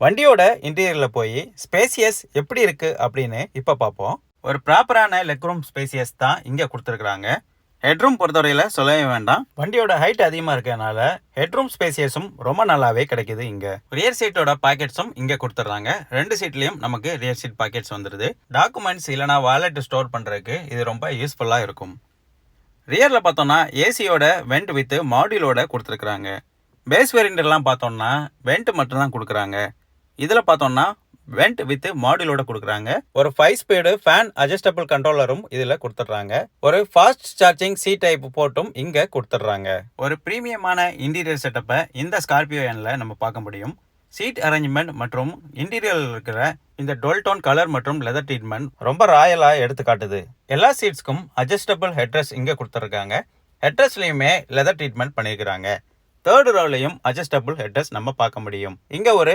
வண்டியோட இன்டீரியரில் போய் ஸ்பேசியஸ் எப்படி இருக்கு அப்படின்னு இப்போ பார்ப்போம். ஒரு ப்ராப்பரான லெக் ரூம் ஸ்பேசியஸ் தான் இங்கே கொடுத்துருக்குறாங்க. ஹெட்ரூம் பொறுத்தவரையில் சொல்லவே வேண்டாம். வண்டியோட ஹைட் அதிகமாக இருக்கிறதுனால ஹெட்ரூம் ஸ்பேசியஸும் ரொம்ப நல்லாவே கிடைக்குது. இங்கே ரியர் சீட்டோட பாக்கெட்ஸும் இங்கே கொடுத்துட்றாங்க. 2 சீட்லேயும் நமக்கு ரியர் சீட் பாக்கெட்ஸ் வந்துடுது. டாக்குமெண்ட்ஸ் இல்லைனா வாலெட் ஸ்டோர் பண்ணுறதுக்கு இது ரொம்ப யூஸ்ஃபுல்லாக இருக்கும். ரியரில் பார்த்தோம்னா ஏசியோட வெண்ட் வித் மாடியூலோட கொடுத்துருக்குறாங்க. பேஸ் வேரியண்ட்லாம் பார்த்தோம்னா வெண்ட் மட்டும்தான் கொடுக்குறாங்க. இதில் பார்த்தோம்னா வெண்ட் வித் மாடியூலோட கொடுக்குறாங்க. ஒரு 5 ஸ்பீடு ஃபேன் அட்ஜஸ்டபிள் கண்ட்ரோலரும் இதில் கொடுத்துட்றாங்க. ஒரு ஃபாஸ்ட் சார்ஜிங் சி டைப் போட்டும் இங்கே கொடுத்துட்றாங்க. ஒரு ப்ரீமியமான இன்டீரியர் செட்டப்பை இந்த ஸ்கார்பியோ எண்ணில் நம்ம பார்க்க முடியும். சீட் அரேஞ்ச்மெண்ட் மற்றும் இன்டீரியரில் இருக்கிற இந்த டோல்டோன் கலர் மற்றும் லெதர் ட்ரீட்மெண்ட் ரொம்ப ராயலாக எடுத்து காட்டுது. எல்லா சீட்ஸ்க்கும் அட்ஜஸ்டபிள் ஹெட்ரஸ் இங்கே கொடுத்துருக்காங்க. ஹெட்ரஸ்லையுமே லெதர் ட்ரீட்மெண்ட் பண்ணியிருக்கிறாங்க. 3rd ரோலையும் அட்ஜஸ்டபிள் ஹெட்ரஸ் நம்ம பார்க்க முடியும். இங்கே ஒரு